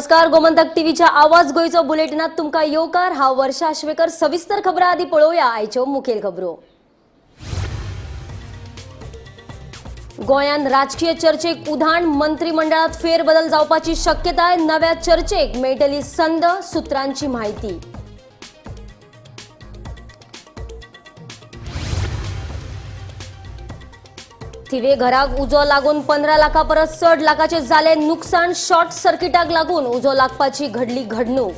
नमस्कार, गोमंतक टीव्हीच्या आवाज गोयचो बुलेटिनात तुमका येवकार। हा वर्षा आश्वेकर। सविस्तर खबरां आदी पळोवया आयच्यो मुखेल खबरो। गोंयान राजकीय चर्चेक उधाण, मंत्रिमंडळात फेरबदल जावपाची शक्यताय। नव्या चर्चेक मेळटली संद, सुत्रांची माहिती। थिवे घराक उजो लागून 15 लाखा परस चड लाखाचे जाले नुकसाण। शॉर्ट सर्किटाक लागून उजो लागपाची घडली घडणूक।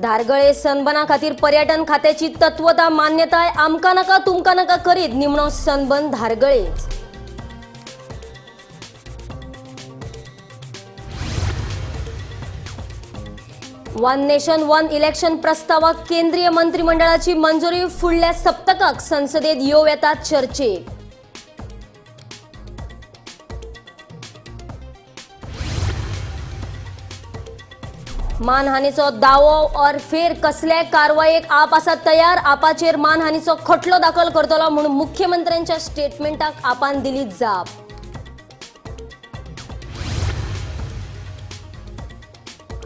धारगळे सनबना खातीर पर्यटन खात्याची तत्वता मान्यताय। आमका नाका तुमका नाका करीत निमणो Sunburn धारगळेच। One nation one election प्रस्तावाक केंद्रीय मंत्रिमंडळाची मंजुरी। फुडल्या सप्तकाक संसदेत येव येता चर्चेक। मानहानीचो दावो और फेर कसल्याय कारवायेक आप आसा तयार। आपाचेर मानहानीचो खटलो दाखल करतलो म्हणून मुख्यमंत्र्यांच्या स्टेटमेंटाक आपान दिली जाप।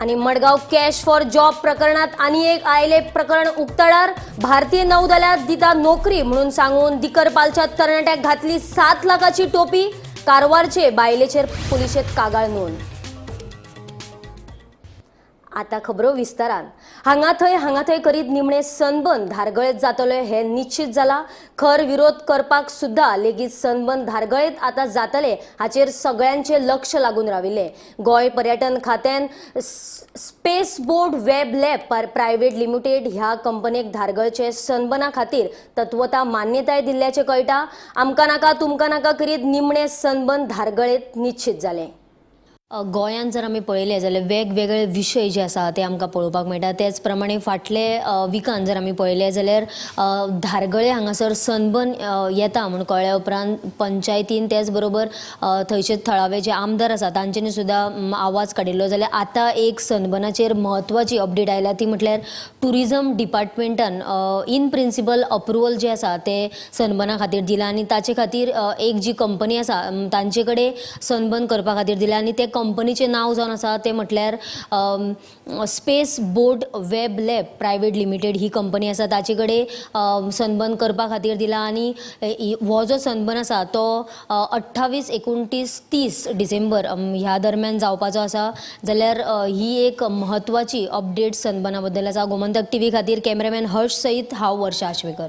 आणि मडगाव कॅश फॉर जॉब प्रकरणात आनी एक आयले प्रकरण उक्ताडार। भारतीय नौदलात दिता नोकरी म्हणून सांगून दिकरपालच्या तरणाट्याक घातली 7 लाखाची टोपी। कारवारचे बायलेचेर पुलिशेत कागाळ नोंद। आता खबरो विस्तारान। हांगा थंय करीत निमणे सनबंद धारगळेत जातले हे निश्चित जाला। खर विरोध करपाक सुद्धा लेगीत सनबंद धारगळेत आता जातले हाचेर सगळ्यांचे लक्ष लागून राविल्ले। गोय पर्यटन खात्यान space board web lab private limited ह्या कंपनीक धारगळचे सनबना खातीर तत्वता मान्यताय दिल्ल्याचे कळटा। आमका नाका तुमका नाका करीत निमणे सनबंद धारगळेत निश्चित जाले। गोंयान जर आमी पळयले जाल्यार वेगवेगळे विशय जे आसा ते आमकां पळोवपाक मेळटा। त्याच प्रमाणे फाटले विकान जर आमी पळयले जाल्यार धारगळे हांगासर सनबर्न येता म्हूण कळ्ळ्या उपरांत पंचायतीन त्याच बरोबर थंयचे थळावे जे आमदार आसा तांच्यांनी सुद्दां आवाज काडिल्लो। जाल्यार आतां एक सनबर्नाचेर म्हत्वाची अपडेट आयल्या ती म्हटल्यार टुरिजम डिपार्टमेंटान इन प्रिंसिपल अप्रुवल जे आसा ते सनबर्ना खातीर दिला आनी ताचे खातीर एक जी कंपनी आसा तांचे कडेन सनबर्न करपा खातीर दिला आनी ते कंपनीचे नाव जावन आसा ते म्हटल्यार space board web lab private limited ही कंपनी आसा ताचे कडेन सनबर्न करपा खातीर दिला आनी हो जो सनबर्न आसा तो 28, 29, 30 डिसेंबर ह्या दरम्यान जावपाचो आसा। जाल्यार ही एक म्हत्वाची अपडेट सनबर्ना बद्दल आसा। गोमंतक टीव्ही खातीर कॅमेरामॅन हर्ष सईत हांव वर्षा आश्वेकर।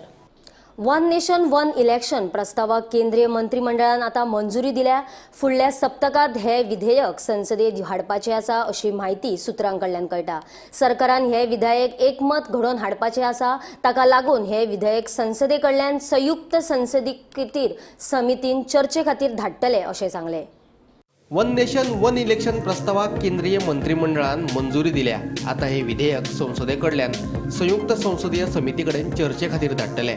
वन नेशन वन इलेक्शन प्रस्तावाक केंद्रीय मंत्रिमंडळान आता मंजुरी दिल्या। फुडल्या सप्तकात हे विधेयक संसदेत हाडपाचे आसा अशी माहिती सुत्रांकडल्यान कळटा। सरकारान हे विधेयक एकमत घडोवन हाडपाचे आसा, ताका लागून हे विधेयक संसदेकडल्यान संयुक्त संसदीय समितीन चर्चे खातीर धाडटले अशें सांगले। वन नेशन वन इलेक्शन प्रस्तावाक केंद्रीय मंत्रिमंडळान मंजुरी दिल्या। आता हे विधेयक संसदेकडल्यान संयुक्त संसदीय समितीकडेन चर्चे खातीर धाडटले।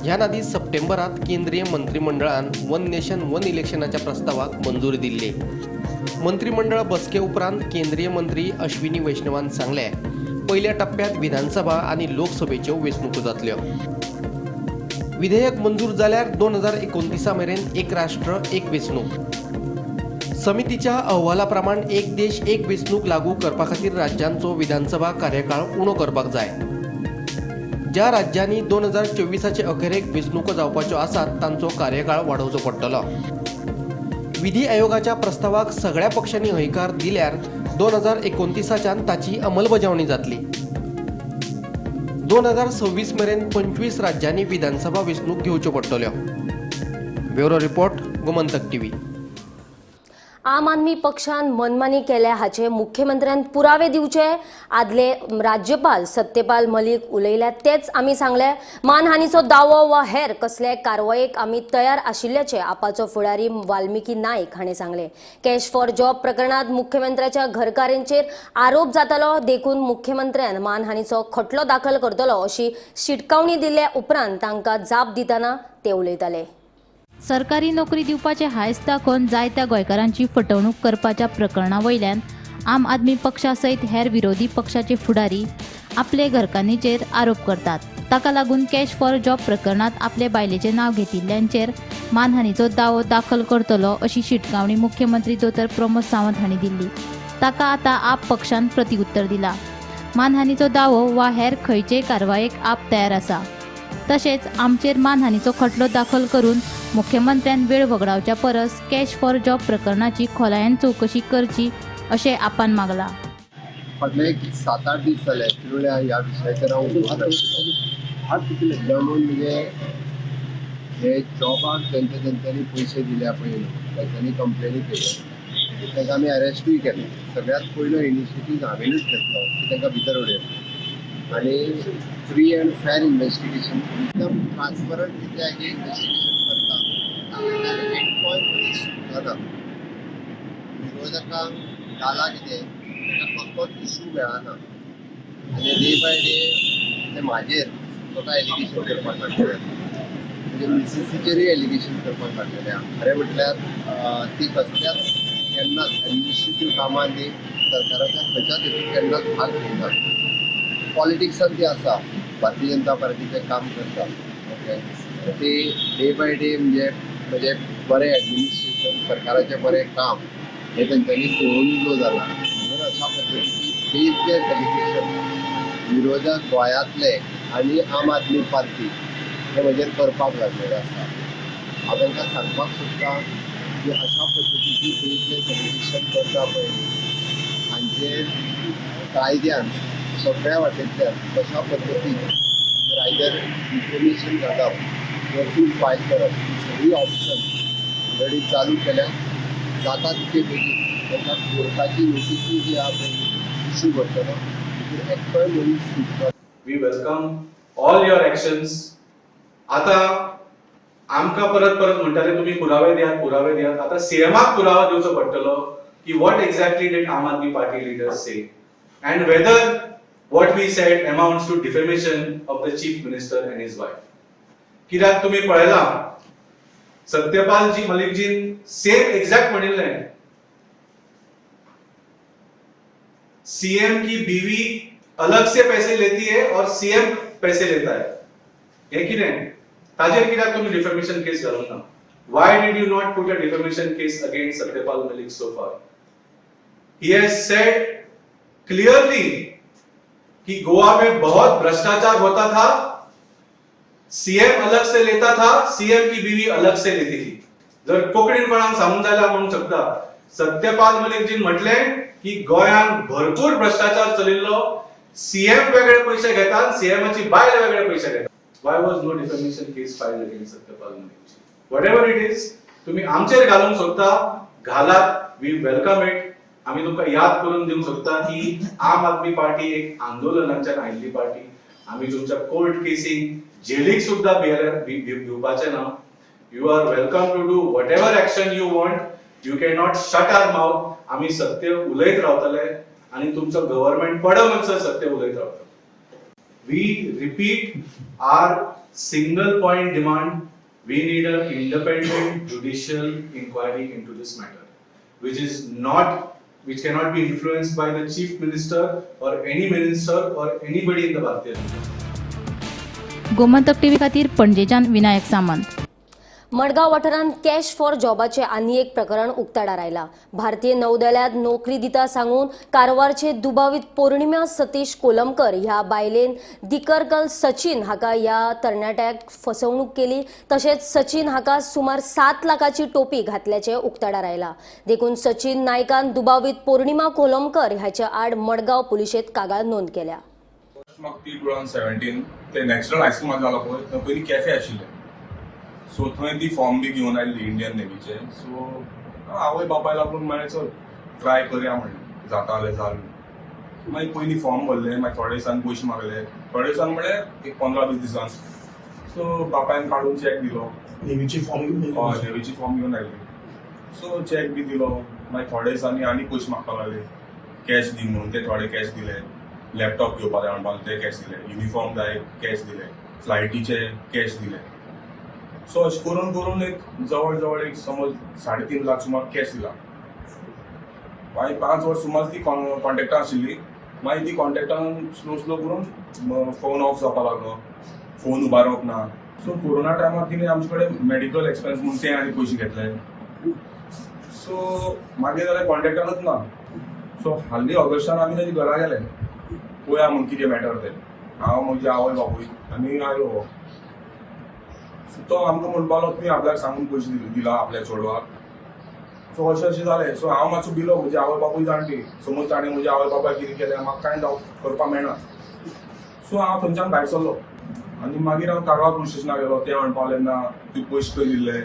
ह्या नादी सप्टेंबरात केंद्रीय मंत्रिमंडळान वन नेशन वन इलेक्शनाच्या प्रस्तावाक मंजुरी दिल्ली। मंत्रिमंडळ बसके उपरांत केंद्रीय मंत्री अश्विनी वैष्णवान सांगले, पहिल्या टप्प्यात विधानसभा आणि लोकसभेच्यो वेंचणुको जातल्यो। विधेयक मंजूर जाल्यार 2029 मेरेन एक राष्ट्र एक वेंचणूक। समितीच्या अहवालाप्रमाण एक देश एक वेंचणूक लागू करपा खातीर राज्यांचो विधानसभा कार्यकाळ उणो करपाक जाय। ज्या राज्यांनी 2024चे अखेरेक वेंचणुको जावपाच्यो आसात तांचो कार्यकाळ वाडोवचो पडटलो। विधी आयोगाच्या प्रस्तावाक सगळ्या पक्षांनी हयकार दिल्यार 2029च्यान ताची अंमलबजावणी जातली। 2026 मेरेन 25 राज्यांनी विधानसभा वेंचणूक घेवच्यो पडटल्यो। Bureau report, Gomantak TV. आम आदमी पक्षान मनमानी केल्या हाचे मुख्यमंत्र्यान पुरावे दिवचे। आदले राज्यपाल सत्यपाल मलिक उलयल्यात तेच आमी सांगले। मानहानीचो दावो वा हेर कसल्याय कारवायेक आमी तयार आशिल्ल्याचे आपाचो फुडारी वाल्मिकी नायक हाणें सांगले। कॅश फॉर जॉब प्रकरणात मुख्यमंत्र्याच्या घरकारांचेर आरोप जातालो देखून मुख्यमंत्र्यान मानहानीचो खटलो दाखल करतलो अशी शिटकावणी दिल्ल्या उपरांत तांकां जाप दितना ते उलयताले। सरकारी नोकरी दिवपाचे हायस दाखोवन जायत्या गोंयकारांची फटवणूक करपाच्या प्रकरणा वयल्यान आम आदमी पक्षा सयत हेर विरोधी पक्षाचे फुडारी आपले घरकान्नीचेर आरोप करतात। ताका लागून कॅश फॉर जॉब प्रकरणात आपले बायलेचे नाव घेतिल्ल्यांचेर मानहानीचो दावो दाखल करतलो अशी शिटकावणी मुख्यमंत्री दोतर प्रमोद सावंत हांणी दिल्ली. ताका आतां आप पक्षान प्रतिउत्तर दिला. मानहानीचो दावो वा हेर खंयचेय कारवायेक आप तयार आसा. तशेंच आमचेर मानहानीचो खटलो दाखल करून मुख्यमंत्र्यान वेळ वगडावच्या परस कॅश फॉर जॉब प्रकरणाची खोलायेन चवकशी करची अशें आपान मागला. फाटले एक 7-8 दीस जाले शिरोड्या ह्या विशयाचेर हांव म्हणजे हे जॉबाक तेंच्यांनी पयशे दिल्या पळय तेंच्यांनी कंप्लेनी केल्यो तांकां आमी अरेस्टूय केले. सगळ्यात पयलो इनिशिएटीव हांवेनूच घेतलो की तांकां भितर उडयलो आनी फ्री एंड फेर इन्वेस्टिगेशन एकदम ट्रान्सपरंट रित्या हे इन्वेस्टिगेशन करता. एक पॉयंट सुटना विरोधकांक घाला कितें ताका कसलोच इशू मेळना आनी डे बाय डे ते म्हाजेर स्वता एलिगेशन करपाक लागलेले म्हणजे मिसेसीचेरूय एलिगेशन करपाक लागलेले आहा. खरें म्हटल्यार ती कसल्याच केन्नाच एडमिनिस्ट्रेटीव कामांत ती सरकाराच्या खंयच्याच हेतून केन्नाच भाग घेयना. पॉलिटिक्सान ती आसा, भारतीय जनता पार्टीचें काम करता. ओके ते डे बाय डे म्हणजे बरें एडमिनिस्ट्रेशन सरकाराचें बरें काम हे तेंच्यांनी पळोवन जो जाला. म्हणून अशा पद्दतीची बेज एलिगेशन विरोधक गोंयांतले आनी आम आदमी पार्टी हे म्हजेर करपाक लागलेले आसा. हांव तांकां सांगपाक सोदतां की अशा पद्दतीची बेज एलिगेशन करता पळय हांचेर कायद्यान सगळ्या वाटेंतल्यान कशा पद्दतीन आयदर इन्फॉर्मेशन घालप किंवा सूट फायल करप ही सगळी ऑप्शन ऑलरेडी चालू केल्या. जाता तितके बेगीन तांकां कोर्टाची नोटीसी जी आहा पळय इशू करतलो तितून एकटोय मनीस सुटलो. We welcome all your actions. आता आमकां परत म्हणटाले तुम्ही पुरावे दियात. आता सीएमाक पुरावा दिवचो पडटलो की what exactly did Aam Aadmi Party leaders say and whether what we said amounts to defamation of the chief minister and his wife. कित्याक तुम्ही पळयला सत्यपाल जी मलिक जी सेम एग्जैक्ट म्हणिल्लें सीएम की बीवी अलग से पैसे लेती है और सीएम पैसे लेता है. हे कितें ताजेर कित्याक तुम्ही डिफेमेशन केस घालूंक ना? Why did you not put a defamation case against Satyapal Malik so far? He has said clearly कि गोवा में बहुत भ्रष्टाचार होता था, सीएम अलग से लेता था, सीएम की बीवी अलग से लेती थी. जर कोंकणीन कोणाक सांगूंक जाय म्हणूंक शकता सत्यपाल मलिक जी म्हटले की गोंयांत भरपूर भ्रष्टाचार चलिल्लो, सीएम वेगळे पैसे घेतात, सीएमाची बायल वेगळे पैसे घेतात. Why was no defamation case filed against Satyapal Malik ji? Whatever it is, तुम्ही आमचेर घालूंक सोदता घालात. We welcome it. आम्ही तुमकां याद करून दिवंक सोदता की आम आदमी पार्टी एक आंदोलनाच्यान आयिल्ली पार्टी. आम्ही तुमच्या कोर्ट केसीक जेलीक सुद्धा भिवपाचे ना. You are welcome to do whatever action you want. You can not shut our mouth. आम्ही सत्य उलयत रावतले आणि तुमचं गव्हर्नमेंट पडो म्हणसर सत्य उलयत रावतले. We repeat our single point demand. We need an independent judicial inquiry into this matter, which cannot be influenced by the chief minister or any minister or anybody in the Bharatiya Janata. Gomantak TV खातीर पणजेच्यान विनायक सामंत. मडगाव वाठारांत cash for जॉबाचे आनी एक प्रकरण उक्ताडार आयला. भारतीय नौदळात नोकरी दिता सांगून कारवारचे दुबावीत पौर्णिमा सतीश कोलमकर ह्या बायलेन दिकरकल सचिन हाका ह्या तरणाट्याक फसवणूक केली. तशेंच सचिन हाका सुमार 7 लाखाची टोपी घातल्याचे उक्ताडार आयला. देखून सचिन नायकान दुबावीत पौर्णिमा कोलमकर ह्याच्या आड मडगाव पुलिशेंत कागाळ नोंद केल्या. 2017 ते नॅशनल हायस्कूल जाला पळय थंय पयलीं कॅफे आशिल्लें. सो थंय ती फॉर्म बी घेवन आयिल्ली इंडियन नेवीचे. सो आवय बापाय लागून मागीर चल ट्राय करया म्हणलें जाता जाल्यार जालें. मागीर पयलीं फॉर्म भरले, मागीर थोडे दिसान पयशे मागले. थोडे दिसान म्हळ्यार एक 15-20 दिसान. सो बापायन काडून चॅक दिलो. नेवीची फॉर्म घेवन आयली. सो चॅक बी दिलो. मागीर थोडे दिसांनी आनी पयशे मागपाक लागले कॅश दी म्हणून. ते थोडे कॅश दिले. लॅपटॉप घेवपाक जाय म्हणपाक ते कॅश दिले. युनिफॉर्म जाय कॅश दिले. फ्लायटीचे कॅश दिले. सो अशें करून एक जवळ जवळ एक समज 3.5 लाख सुमार कॅश दिला. मागीर 5 वर्स सुमार ती कॉन्ट्रॅक्टार आशिल्ली. मागीर ती कॉन्टेक्टान स्लो करून फोन ऑफ जावपाक लागलो, फोन उबारप ना. सो कोरोना टायमार तिणें आमचे कडेन मेडिकल एक्सपेन्स म्हणून ते आनी पयशे घेतले. सो मागीर जाल्यार कॉन्टेक्टानूच ना. सो हालीं ऑगस्टान आमी तेजे घरा गेले, पळोवया म्हूण कितें मॅटर तें. हांव म्हजी आवय बापूय आनी आयलो. तो आमकां म्हणपालो तुवें आपल्याक सांगून पयशे दिला आपल्या चेडवाक. सो अशें जालें. सो हांव मातसो भिलो, म्हजी आवय बापूय जाणटी. समज ताणें म्हज्या आवय बापायक कितें केलें म्हाका कांय करपाक मेळना. सो हांव थंयच्यान भायर सरलो आनी मागीर हांव कारवार पुलीस स्टेशनाक गेलो. ते म्हणपाक लागले ना तुवें पयशे खंय दिल्ले,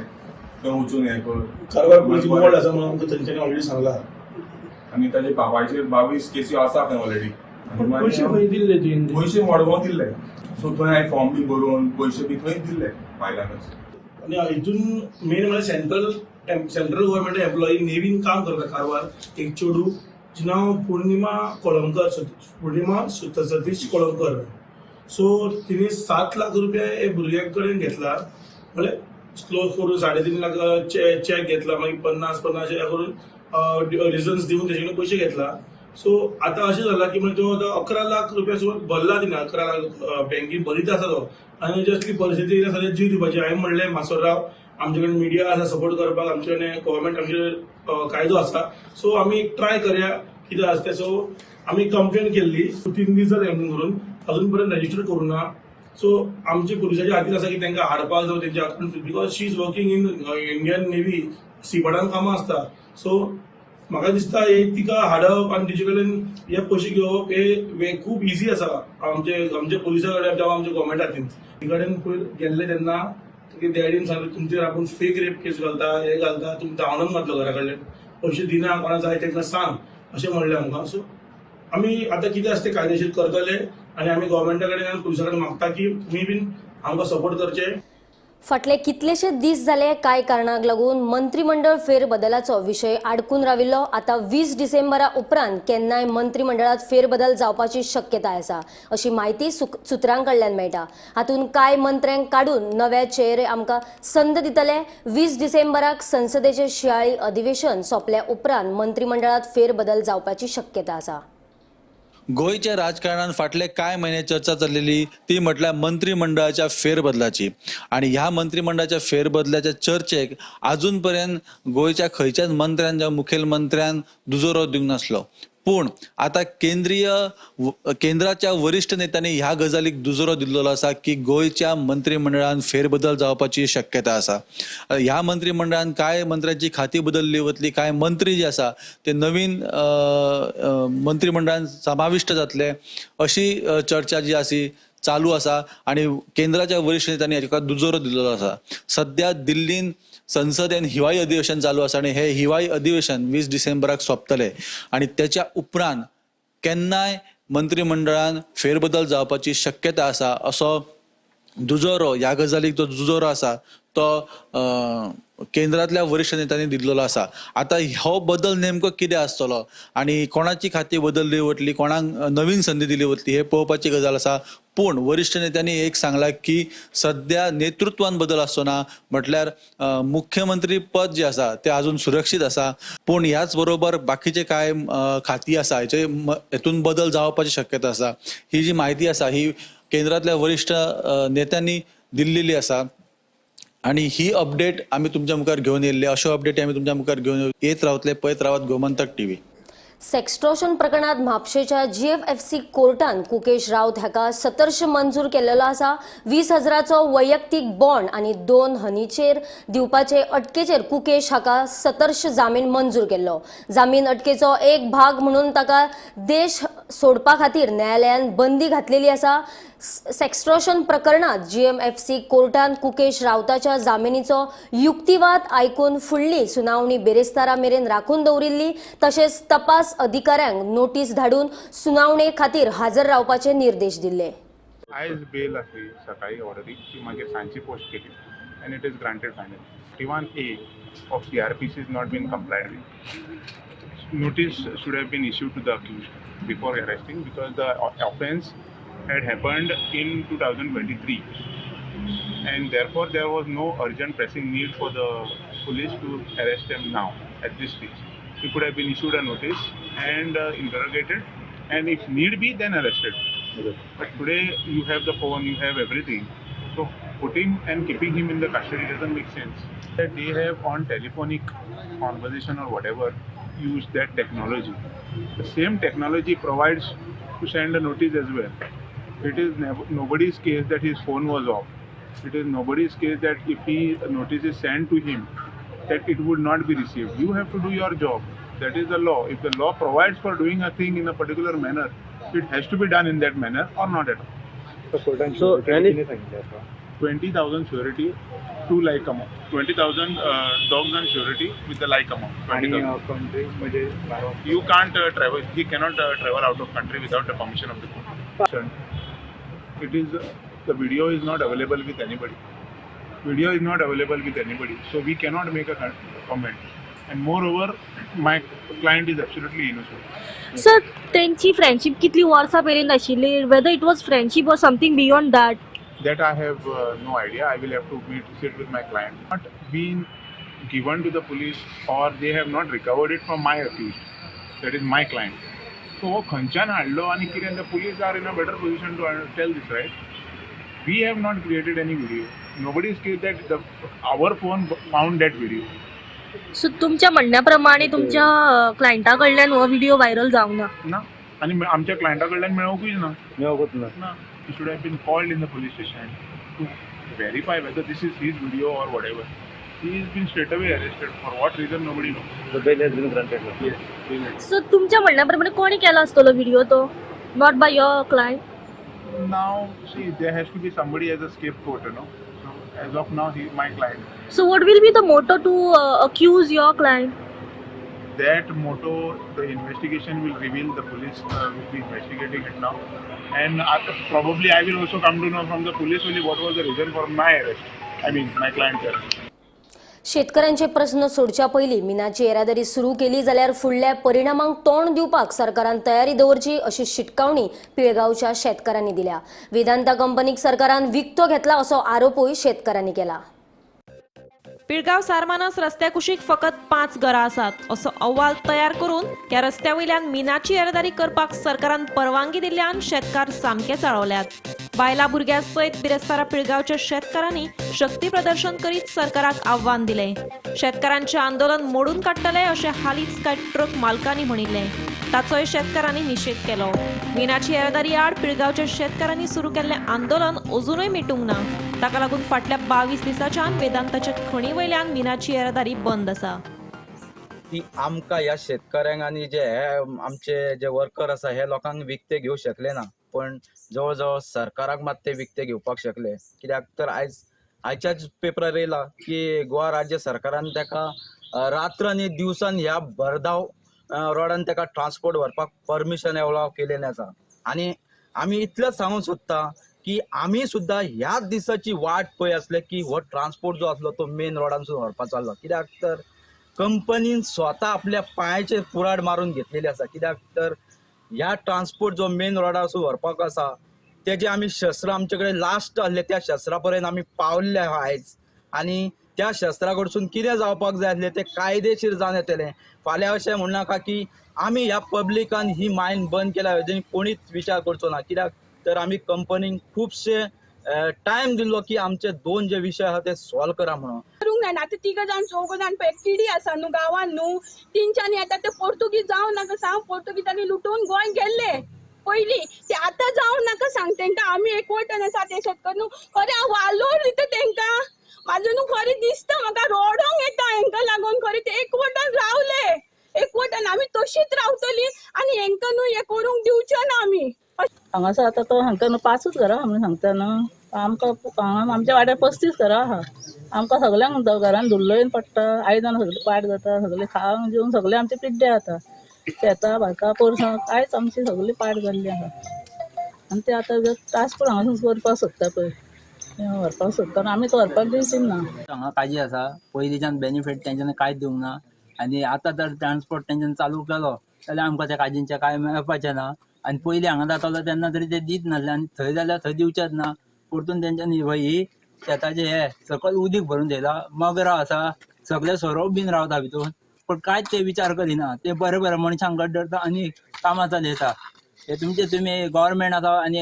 थंय वचून हें कर. कारवार पुलीस बोर्ड आसा म्हणून आमकां थंयच्यानी ऑलरेडी सांगला. आनी ताजे बाबायचेर 22 केसी आसा थंय ऑलरेडी. पयशे खंय दिल्ले तुवें? पयशे मडगांव दिल्ले. सो थंय हांवें फॉर्म बी भरून पयशे बी थंयच दिल्ले भायल्यानच. आनी हितून मेन म्हळ्यार सेंट्रल गव्हर्मेंट एम्प्लॉई नेवीन काम करता कारवार. एक चेडू जिचें नांव पूर्णिमा सतीश कोळंबकर. सो तिने 7 लाख रुपया हे भुरग्या कडेन घेतला. म्हळ्यार स्लो करून 3.5 लाख चॅक घेतला, मागीर 50 करून रिजन्स दिवन तेजे कडेन पयशे घेतला. सो आतां अशें जाला की तो 11 लाख रुपया भरला तिने. 11 लाख बँकेन भरीत आसा तो. आनी असली परिस्थिती सगळ्या जीव दिवपाची. हांवें म्हणलें मासोराव आमचे कडेन मिडिया आसा सपोर्ट करपाक, आमचे कडेन गव्हर्मेंट आमचे कायदो आसा. सो आमी ट्राय करया कितें आसा तें. सो आमी कंप्लेन केल्ली 3 दीस जाले करून, अजून पर्यंत रजिस्टर करूं ना. सो आमची पुलिसाच्या हातीन आसा की तांकां हाडपाक जावं तेंच्या account, because she is working in Indian Navy, सीबडान कामां आसता. सो म्हाका दिसता तिका हाडप आनी तिचे कडेन हे पयशे घेवप हे खूब इजी आसा आमचे पुलिसा कडेन किंवा आमच्या गव्हर्मेंट हातीन. ती कडेन गेल्ले तेन्ना डॅडीन सांगलें तुमचेर आपूण फेक रेप केस घालता, हे घालता, तुमी धांवनच मारलो घरा कडल्यान, पयशे दिना, कोणा जाय तांकां सांग अशें म्हणलें आमकां. सो आमी आतां कितें आसा तें कायदेशीर करतले आनी आमी गव्हर्मेंटा कडेन आनी पुलिसा कडेन मागता की तुमी बीन आमकां सपोर्ट करचे. फाटले कितलेशे दीस जाले कांय कारणाक लागून मंत्रिमंडळ फेरबदलाचो विशय आडकून राविल्लो. आता 20 डिसेंबरा उपरांत केन्नाय मंत्रिमंडळात फेरबदल जावपाची शक्यताय आसा अशी माहिती सुत्रां कडल्यान मेळटा. हातूंत कांय मंत्र्यांक काडून नवे चेहरे आमकां संद दितले. 20 डिसेंबराक संसदेचें शियाळी अधिवेशन सोंपल्या उपरांत मंत्रिमंडळात फेरबदल जावपाची शक्यता आसा. गोंयच्या राजकारणात फाटले कांय महिने चर्चा चाललेली ती म्हटल्यार मंत्रिमंडळाच्या फेरबदलाची. आणि ह्या मंत्रिमंडळाच्या फेरबदलाच्या चर्चेक अजून पर्यंत गोंयच्या खंयच्याच मंत्र्यान जावं मुखेलमंत्र्यान दुजोरो दिवंक नासलो. पूण आता केंद्राच्या वरिष्ठ नेत्यांनी ह्या गजालीक दुजोरो दिल्लो आसा की गोंयच्या मंत्रिमंडळान फेरबदल जावपाची शक्यता आसा. ह्या मंत्रिमंडळान कांय मंत्र्यांची खाती बदलली वतली, कांय मंत्री जे आसा ते नवीन मंत्रिमंडळान समाविष्ट जातले अशी चर्चा जी आसी चालू आसा. आणि केंद्राच्या वरिष्ठ नेत्यांनी हाका दुजोरो दिल्लो आसा. सध्या दिल्लीन संसदेन हिवाळी अधिवेशन चालू आसा आणि हे हिवाळी अधिवेशन 20 डिसेंबराक सोंपतले आणि त्याच्या उपरांत केन्नाय मंत्रिमंडळान फेरबदल जावपाची शक्यता आसा असो दुजोरो, ह्या गजालीक जो दुजोरो आसा तो केंद्रातल्या वरिष्ठ नेत्यांनी दिल्लो आसा. आता हो बदल नेमको कितें आसतलो आणि कोणाची खाती बदलली वतली, कोणाक नवीन संधी दिली वतली हे पळोवपाची गजाल आसा. पूण वरिष्ठ नेत्यांनी एक सांगला की सध्या नेतृत्वान बदल आसना, म्हटल्यार मुख्यमंत्री पद जे आसा ते अजून सुरक्षीत आसा. पूण ह्याच बरोबर बाकीचे कांय खाती आसा हेतून बदल जावपाची शक्यता आसा. ही जी माहिती आसा ही केंद्रातल्या वरिष्ठ नेत्यांनी दिल्लेली आसा. आणि ही अपडेट आम्ही तुमच्या मुखार घेऊन येयल्ले, अशो अपडेट आम्ही तुमच्या मुखार घेऊन येत रावतले. पळयत रावत गोमंतक टीव्ही. सेक्स्टॉर्शन प्रकरणात म्हापशेच्या GFFC कोर्टान कुकेश रावत हाका 17 मंजूर केलेलो आसा. 20,000चो वैयक्तीक बॉन्ड आणि 2 हनीचेर दिवपाचे अटकेचेर कुकेश हाका 17 जामीन मंजूर केल्लो. जामीन अटकेचो एक भाग म्हणून ताका देश सोडपा खातीर न्यायालयान बंदी घातलेली आसा. सेक्स्टॉर्शन प्रकरणात GMFC कोर्टान कुकेश रावताच्या जामिनीचो युक्तिवाद आयकून फुडली सुनावणी बेरेस्तारा मेरेन राखून दवरिल्ली. तशेंच तपास अधिकाऱ्यांक नोटीस धाडून सुनावणे खातीर हजर रावपाचे निर्देश दिले. आयज बेल आसली सकाळी ऑर्डरी ती मागीर सांजची पोस्ट केली end it is granted final. 31A of CRPC is not been complied with. Notice should have been issued to the accused before arresting because the offence had happened in 2023 and therefore there was no urgent pressing need for the police to arrest them now at this stage. He could have been issued a notice and interrogated and if need be, then arrested. But today you have the phone, you have everything. So putting and keeping him in the custody doesn't make sense. That they have on telephonic conversation or whatever used that technology. The same technology provides to send a notice as well. It is nobody's case that his phone was off. It is nobody's case that if a notice is sent to him, that it would not be received. You have to do your job. That is the law. If the law provides for doing a thing in a particular manner, it has to be done in that manner or not at all. So, any 20,000 surety, 2 like amount. 20,000 dogs and surety with the like amount. 20,000. You can't travel. He cannot travel out of country without the permission of the court. It is the video is not available with anybody. Video is not available with anybody, so we cannot make a comment. And moreover, my client is absolutely innocent. Sir त्यांची friendship कितली वर्सां मेरेन आशिल्ली whether it was friendship और something beyond that That I have no idea. I will have to sit with my client. Not been given to the police or they have not recovered it from my accused. That is my client. So वो खंयच्यान हाडलो आनी कितें the police are in a better position to tell this, right? We have not created any video. Nobody is case that our phone found that video. So तुमच्या म्हणण्याप्रमाणे तुमच्या क्लायंटा कडल्यान हो व्हिडिओ व्हायरल जावंक ना ना आनी आमच्या क्लायंटा कडल्यान मेळोवंकूच ना. मेळोकूच ना. ना. He should have been called in the police station to verify whether this is his video or whatever. He has been straight away arrested. For what reason, nobody knows. The bail has been granted. Yes, bail has- so तुमच्या म्हणण्याप्रमाणे कोणी केला असतो video तो not by your client Now, see, there has to be somebody as a scapegoat, you know. So, as of now, he is my client. So what will be the motto to accuse your client That motto, the investigation will reveal. The police will be investigating it now. And probably I will also come to know from the police only what was the reason for my arrest. I mean, my client's arrest. शेतकऱ्यांचे प्रश्न सोडच्या पयलीं मिनाची येरादारी सुरू केली जाल्यार फुडल्या परिणामांक तोंड दिवपाक सरकारान तयारी दवरची अशी शिटकावणी पिळगांवच्या शेतकऱ्यांनी दिल्या. वेदांता कंपनीक सरकारान विकतो घेतला असो आरोपूय शेतकऱ्यांनी केला. पिळगांव सारमानस रस्त्या कुशीक फकत 5 घरां आसात असो अहवाल तयार करून ह्या रस्त्या वयल्यान मिनाची येरादारी करपाक सरकारान परवानगी दिल्ल्यान शेतकार सामके चाळवल्यात. बायलां भुरग्यां सयत बिरेस्तारा पिळगांवच्या शेतकारांनी शक्ती प्रदर्शन करीत सरकाराक आव्हान दिलें. शेतकारांचें आंदोलन मोडून काडटले अशें हालींच कांय ट्रक मालकांनी म्हणिल्लें. ताचोय शेतकारांनी निशेध केलो. मिनाची येरादारी आड पिळगांवच्या शेतकारांनी सुरू केल्लें आंदोलन अजूनय मिटूंक ना. ताका लागून फाटल्या 22 दिसांच्यान वेदांताच्या खणी वयल्यान मिनाची येरादारी बंद आसा. ती आमकां ह्या शेतकऱ्यांक आनी जे आमचे जे वर्कर आसा हे लोकांक विकते घेवंक शकले ना, पण जवळ जवळ सरकाराक मात ते विकते घेवपाक शकले. कित्याक तर आयच्याच पेपरार येयला की गोवा राज्य सरकारान ताका रात्र आनी दिवसान ह्या भरधाव रोडान ताका ट्रान्सपोर्ट व्हरपाक परमिशन एवलाव केलेलें आसा. आनी आमी इतलेंच सांगूंक सोदता की आमी सुद्दां ह्याच दिसाची वाट पळय आसले की हो ट्रान्सपोर्ट जो आसलो तो मेन रोडानसून व्हरपाचो आसलो. कित्याक तर कंपनीन स्वता आपल्या पांयाचेर कुराड मारून घेतलेली आसा. कित्याक तर ह्या ट्रान्सपोर्ट जो मेन रोडारसून व्हरपाक आसा तेजे आमी शस्त्र आमचे कडेन लास्ट आसले त्या शस्त्रा पर्यंत आमी पावल्ले आयज. आनी त्या शस्त्रा कडसून कितें जावपाक जाय आसलें तें कायदेशीर जावन येतलें. फाल्यां अशें म्हणनाका की आमी ह्या पब्लिकान ही मायन बंद केल्या हेजेर कोणीच विचार करचो ना. कित्याक तर आमी कंपनीक खुबशे टायम दिल्लो की आमचे 2 जे विशय आहा ते सॉल्व करा म्हणून. आता 3 जाण 4 जाण एकटिडी आसा न्हू गांवान न्हू. तेंच्यांनी आतां ते पोर्तुगीज जावं नाका सांग. पोर्तुगीजांनी लुटून गोंय गेल्ले पयलीं ते आतां जावं नाका सांग तेंकां. आमी एकवटान आसा ते शेतकर न्हू खरें हांव वालोर दिता तेंकां. म्हाजो न्हू खरें दिसता म्हाका रोडोंक येता हेंकां लागून. खरें ते एकवटान रावले एकवटान आमी तशीच रावतलीं आनी हेंकां न्हू हें करूंक दिवचें ना आमी. हांगासर आतां तो हांकां न्हू 5च घरां आमी सांगता न्हू. आमकां हांगा आमच्या वाड्यार 35 घरां आहा. आमकां सगल्यांक घरान धुल्लयन पडटा. आयदनां सगळीं पाड जाता. सगळीं खावंक जेवंक सगळें आमचें पिड्ड्यार जाता. शेतां भातां पोरसां कांयच आमची सगळीं पाड जाल्ली आहा. आनी ते आतां जर ट्रान्सपोर्ट हांगासून करपाक सोदता पळय व्हरपाक सोदता आनी आमी तो व्हरपाक दिवची ना. हांगा काजी आसा पयलींच्यान बेनिफीट तेंच्यांनी कांयच दिवंक ना. आनी आतां जर ट्रान्सपोर्ट तेंच्यांनी चालू केलो जाल्यार आमकां त्या काजींचें कांय मेळपाचें ना. आनी पयलीं हांगा जातालो तेन्ना तरी ते दीत नासले आनी थंय जाल्यार थंय दिवचेच ना. परतून तेंच्यांनी ही शेताचे हे सकयल उदीक भरून थेयला. मगरां आसा सगळे सोरोप बीन रावता भितून, पण कांयच ते विचार करिना. ते बरे बरे मनशांक गड्डरता आनी कामां चालयता. हे तुमचे तुम्ही गव्हर्नमेंट आसा आणि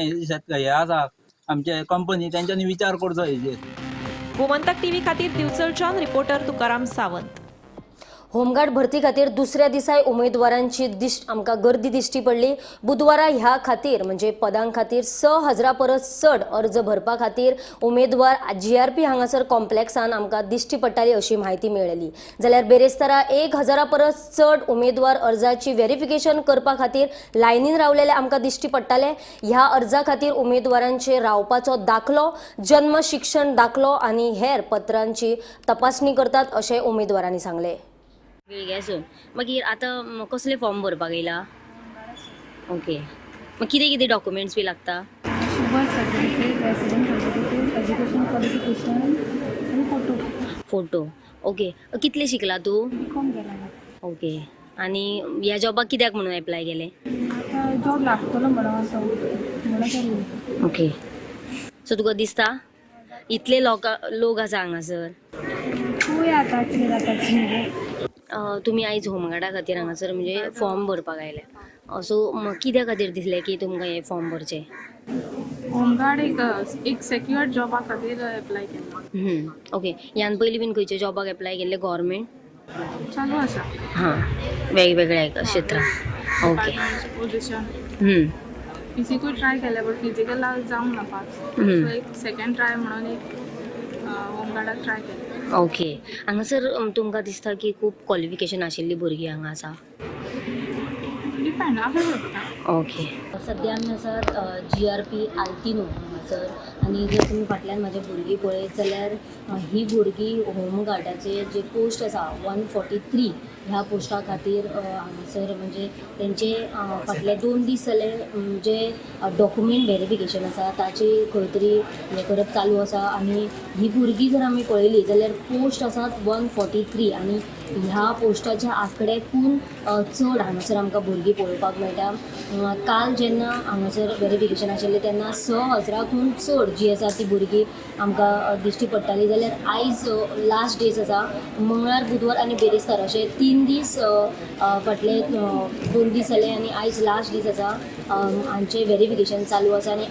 हे आसा आमचे कंपनी त्यांच्यानी विचार करचो हेजेर. गोमंतक टीव्ही खातीर दिवचलच्यान रिपोर्टर तुकाराम सावंत. होमगार्ड भरती खातीर दुसऱ्या दिसाय उमेदवारांची आमकां गर्दी दिश्टी पडली. बुधवारा ह्या खातीर म्हणजे पदां खातीर 6,000 परस चड अर्ज भरपा खातीर उमेदवार GRP हांगासर कॉम्प्लेक्सान आमकां दिश्टी पडटाली अशी म्हायती मेळ्ळी. जाल्यार बेरेस्तारा 1,000 परस चड उमेदवार अर्जाची व्हेरिफिकेशन करपा खातीर लायनीन रावलेले आमकां दिश्टी पडटाले. ह्या अर्जा खातीर उमेदवारांचे रावपाचो दाखलो, जन्म शिक्षण दाखलो आनी हेर पत्रांची तपासणी करतात अशें उमेदवारांनी सांगले. वेगळ्यासून मागीर आतां कसले फॉर्म भरपाक येयला? ओके, मग कितें कितें डॉक्युमेंट्स बी लागता? Birth certificate, resident certificate, education qualification आणि फोटो. फोटो. ओके, कितले शिकला तू? बीकॉम केला. ओके, आणि ह्या जॉबाक कित्याक म्हणून एप्लाय केले? आता जॉब लागतलो म्हणून. ओके, सो तुका दिसता इतले लोक आसा हांगासर? पळोवया आतां कितें जाता. तुमी आयज होमगार्डा खातीर हांगासर म्हणजे फॉर्म भरपाक आयले. सो कित्या खातीर दिसलें की तुमकां हे फॉर्म भरचे? होमगार्ड एक सेक्युअर जॉबा खातीर एप्लाय केला. ओके, ह्यान पयलीं बीन खंयच्या जॉबाक एप्लाय केल्ले गव्हर्मेंट? चालू आसा. हां, वेगवेगळ्या क्षेत्रांत. ओके. पोझिशन फिजिकल ट्राय केले बट फिजिकल जावंक ना पास. सो एक सेकंड ट्राय म्हणून एक होमगार्डाक ट्राय केले. ओके, हांगासर तुमकां दिसता की खूब क्वॉलिफिकेशन आशिल्ली भुरगीं हांगा आसा? डिपेंड आसा शकता. ओके, सद्या आमी आसात GRP आल्तिनो हांगासर. आनी जर तुमी फाटल्यान म्हाजी भुरगीं पळयत जाल्यार ही भुरगीं होमगार्डाचे जे पोस्ट आसा 143 ह्या पोस्टा खातीर हांगासर म्हणजे तेंचे फाटले 2 दीस जाले जे डॉक्युमेंट व्हेरिफिकेशन आसा ताची खंय तरी हें करप चालू आसा. आनी ही भुरगीं जर आमी पळयली जाल्यार पोस्ट आसात 143 आनी ह्या पोस्टाच्या आंकड्याकून चड हांगासर आमकां भुरगीं पळोवपाक मेळटा. काल जेन्ना हांगासर व्हेरिफिकेशन आशिल्लें तेन्ना 6,000कून चड जी आसा ती भुरगीं आमकां दिश्टी पडटाली. जाल्यार आयज लास्ट डेज आसा, मंगळार, बुधवार आनी बेरेस्तार अशे 3 दीस फाटले 2 दीस जाले आनी आयज लास्ट दीस आसा. हांचें व्हेरिफिकेशन चालू आसा आनी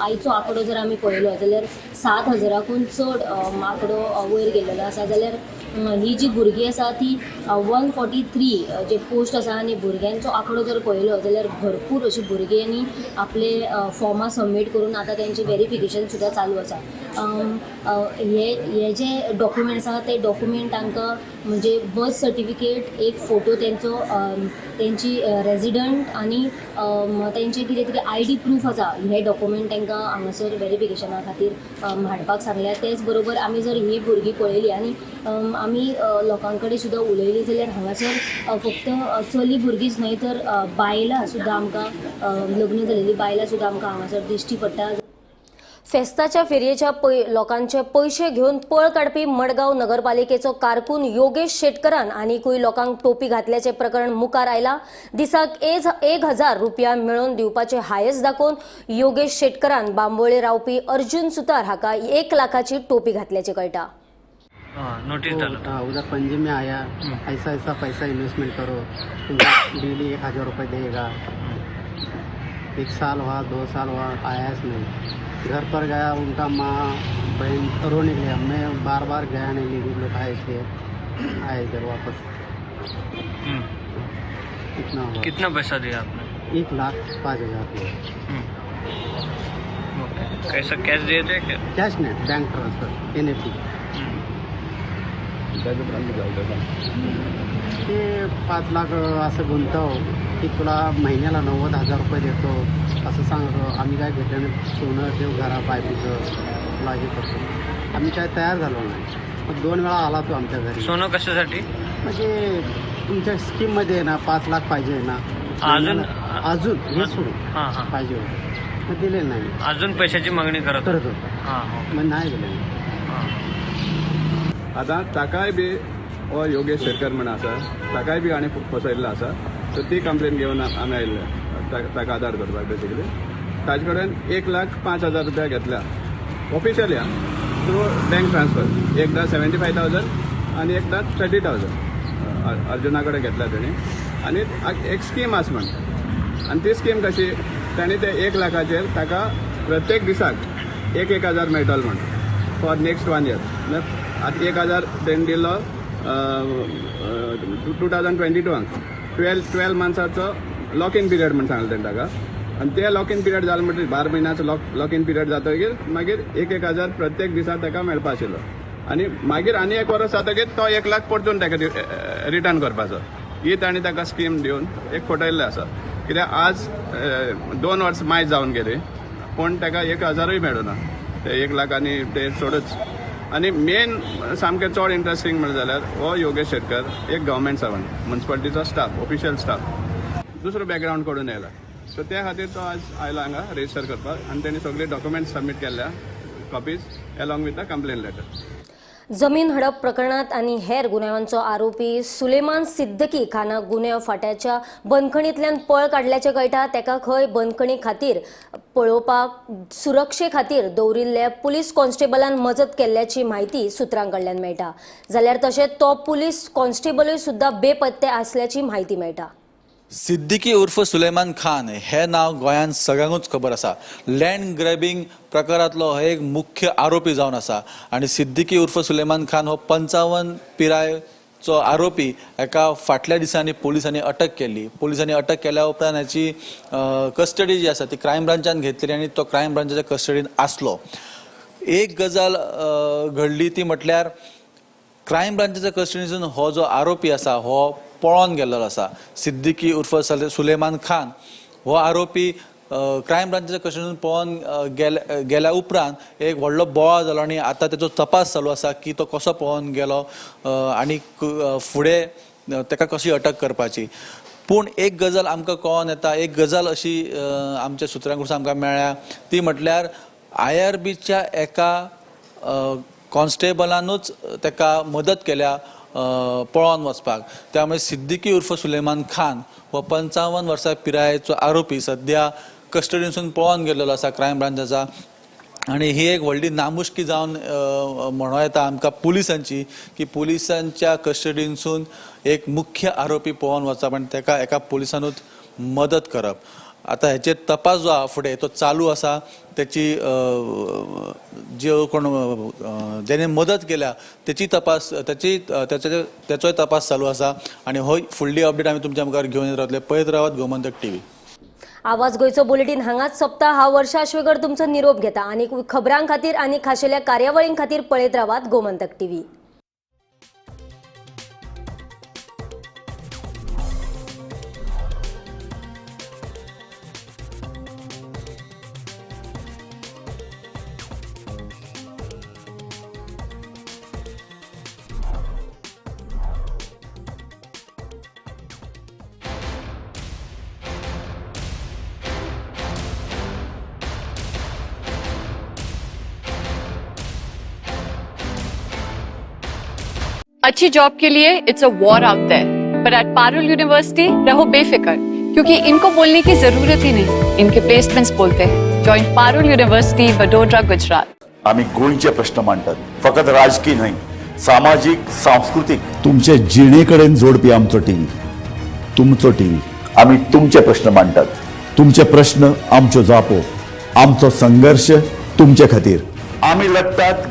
आयचो आंकडो जर आमी पळयलो जाल्यार 7,000कून चड आंकडो वयर गेल्लो आसा. जाल्यार ही जी भुरगीं आसा ती 143 जे पोस्ट आसा आनी भुरग्यांचो आंकडो जर पळयलो जाल्यार भरपूर अशी भुरग्यांनी आपले फॉर्मां सबमीट करून आतां तेंचें व्हेरिफिकेशन सुद्दां चालू आसा. हे जे डॉक्युमेंट्स आसा ते डॉक्युमेंट तांकां म्हणजे बर्थ सर्टिफिकेट, एक फोटो तेंचो, तेंची रेजिडंट आनी तेंचे कितें कितें ID प्रूफ आसा हे डॉक्युमेंट तांकां हांगासर व्हेरिफिकेशना खातीर हाडपाक सांगल्या. तेच बरोबर आमी जर ही भुरगीं पळयली आनी आमी लोकां कडेन सुद्दां उलयली जाल्यार हांगासर फक्त चली भुरगींच न्हय तर बायलां सुद्दां आमकां, लग्न जालेलीं बायलां सुद्दां आमकां हांगासर दिश्टी पडटा. फेस्ताच्या फेरयेच्या लोकांचे पयशे घेवन पळ काडपी मडगांव नगरपालिकेचो कारकून योगेश शेटकरान आनीकूय लोकांक टोपी घातल्याचे प्रकरण मुखार आयला. दिसाक 1,000 रुपया मेळोवन दिवपाचे हायस दाखोवन योगेश शेटकरान बांबोळे रावपी अर्जुन सुतार हाका 1 लाखाची टोपी घातल्याचे कळटा. नोटिस डाला उधर पंजी में आया, ऐसा ऐसा पैसा इन्वेस्टमेंट करो, तुमको डेली 1,000 रुपये देगा. 1 साल हुआ, 2 साल हुआ, आया नहीं. घर पर गया, उनका माँ बहन रोने गया. मैं बार बार गया नहीं, लेकिन लोग आए थे, आए इधर वापस. कितना हुआ? कितना पैसा दिया आपने? 1,05,000 रुपये. कैसा कैश दिए थे क्या? कैश नहीं, बैंक ट्रांसफर, NFT. ते 5 लाख असं गुंतव की तुला महिन्याला 90,000 रुपये देतो असं सांगतो. आम्ही काय घेतलं सोनं ठेव घरा बायकोचं तुला हे करतो. आम्ही काय तयार झालो नाही. मग 2 वेळा आला तो आमच्या घरी. सोनं कशासाठी? म्हणजे तुमच्या स्कीममध्ये ना 5 लाख पाहिजे ना, अजून हे सोडून पाहिजे होतं. मग दिले नाही. अजून पैशाची मागणी करत होतो. मग नाही दिले. आतां ताकाय बी हो योगेश शेटकर म्हण आसा, ताकाय बी आनी फसयल्लो आसा. सो ती कंप्लेन घेवन आमी आयिल्ले ताका आदार करपाक. बेसिकली ताजे कडेन 1,05,000 रुपया घेतल्या ऑफिशियली थ्रू बँक ट्रान्सफर. एकदां 75,000 आनी एकदां 30,000 अर्जुना कडेन घेतल्या तेणी. आनी एक स्कीम आसा म्हण आनी ती स्कीम कशी तांणी ते 1 लाखाचेर ताका प्रत्येक दिसाक 1,000 मेळटलो म्हण फॉर नेक्स्ट 1 इयर. आतां 1,000 तेणी दिलो 2022 12 मंथ्साचो लॉक इन पिरियड म्हण सांगलें तेणी ताका. आनी ते लॉक इन पिरियड जालें म्हणटकीर 12 म्हयन्याचो लॉक इन पिरियड जातकीर मागीर 1,000 प्रत्येक दिसा ताका मेळपा आशिल्लो. आनी मागीर आनी 1 वर्स जातकीर तो 1 लाख परतून ताका रिटर्न करपाचो. ही तांणी ताका स्कीम दिवन एक फटयल्लें आसा. कित्याक आज 2 वर्स मायज जावन गेली पूण ताका 1,000य मेळूना. ते 1 लाख आनी ते सोडूच. आनी मेन सामकें चड इंट्रस्टींग म्हणलें जाल्यार हो योगेश शेटकर एक गव्हर्मेंट सर्वंट, म्युन्सिपालिटीचो स्टाफ, ऑफिशियल स्टाफ, दुसरो बॅकग्रावंड कडून येयला. सो त्या खातीर तो आज आयला हांगा रेजिस्टर करपाक आनी तेणी सगळे डॉक्युमेंट्स सबमीट केल्ल्या copies along with the complaint letter. जमीन हडप प्रकरणात आणि हेर गुन्ह्यांचो आरोपी सुलेमान सिद्दकी खाना गुन्हे फाट्याच्या बंदखणींतल्यान पळ काडल्याचें कळटा. तेका खंय बंदखणी खातीर पळोवपाक सुरक्षे खातीर दवरिल्ले पुलीस कॉन्स्टेबलान मजत केल्ल्याची म्हायती सुत्रां कडल्यान मेळटा. जाल्यार तशेंच तो पुलीस कॉन्स्टेबलूय सुद्धा बेपत्ते आसल्याची म्हायती मेळटा. सिद्दीकी उर्फ सुलेमान खान हे नाव गोंयांत सगळ्यांकूच खबर आसा. लँड ग्रॅबिंग प्रकारांतलो हो एक मुख्य आरोपी जावन आसा आनी सिद्दीकी उर्फ सुलेमान खान हो 55 पिरायेचो आरोपी एका फाटल्या दिसांनी पुलिसांनी अटक केल्ली. पुलिसांनी अटक केल्या उपरांत हाची कस्टडी जी आसा ती क्रायम ब्रांचान घेतली आनी तो क्रायम ब्रांचाच्या कस्टडीन आसलो. एक गजाल घडली ती म्हटल्यार क्रायम ब्रांचाच्या कस्टडीसून हो जो आरोपी आसा हो पळोवन गेल्लो आसा. सिद्दीकी उर्फ सुलेमान खान हो आरोपी क्रायम ब्रांचाच्या कस्टडीसून पळोवन गेल्या उपरांत एक व्हडलो बोवाळ जालो आनी आतां तेचो तपास चालू आसा की तो कसो पळोवन गेलो आनी फुडें ताका कशी अटक करपाची. पूण एक गजाल आमकां कळोन येता, एक गजाल अशी आमच्या सुत्रां कडसून आमकां मेळ्ळ्या ती म्हटल्यार IRBच्या एका कॉन्स्टेबलानूच ताका मदत केल्या पळोवन वचपाक. त्यामुळे सिद्दीकी उर्फ सुलेमान खान हो 55 वर्सां पिरायेचो आरोपी सध्या कस्टडीसून पळोवन गेल्लो आसा क्रायम ब्रांचाचा. आनी ही एक व्हडली नामुश्की जावन म्हणूं येता आमकां पुलिसांची की पुलिसांच्या कस्टडीसून एक मुख्य आरोपी पळोवन वचप आनी ताका एका पुलिसानूच मदत करप. आता हेचे तपास जो आहा फुडें तो चालू आसा. त्याची जो कोण जेणे मदत केल्या त्याची तपास त्याचोय तपास चालू आसा आनी हो फुडली अपडेट आमी तुमच्या मुखार घेवन येत रावतले. पळयत रावात गोमंतक TV. आवाज गोंयचो बुलेटिन हांगाच सोंपता. हांव वर्षा आश्वेकर तुमचो निरोप घेता आनी खबरां खातीर आनी खाशेल्या कार्यावळीं खातीर पळयत रावात गोमंतक TV. अच्छी जॉब के लिए it's a war out there, but at Parul university रहो बेफिक्र क्योंकि इनको बोलने की जरूरत ही नहीं, इनके प्लेसमेंट्स बोलते हैं. Join Parul university Vadodara Gujarat. आम्ही गोंयचे प्रश्न मांडतात, फकत राजकीय न्हय, सामाजिक सांस्कृतिक. तुमचे जिणेकडेन जोडपी आमचो टीव्ही, तुमचो टीव्ही. आम्ही तुमचे प्रश्न मांडतात. तुमचे प्रश्न आमच्यो जापो, आमचो संघर्ष तुमचे खातीर. आम्ही लढतात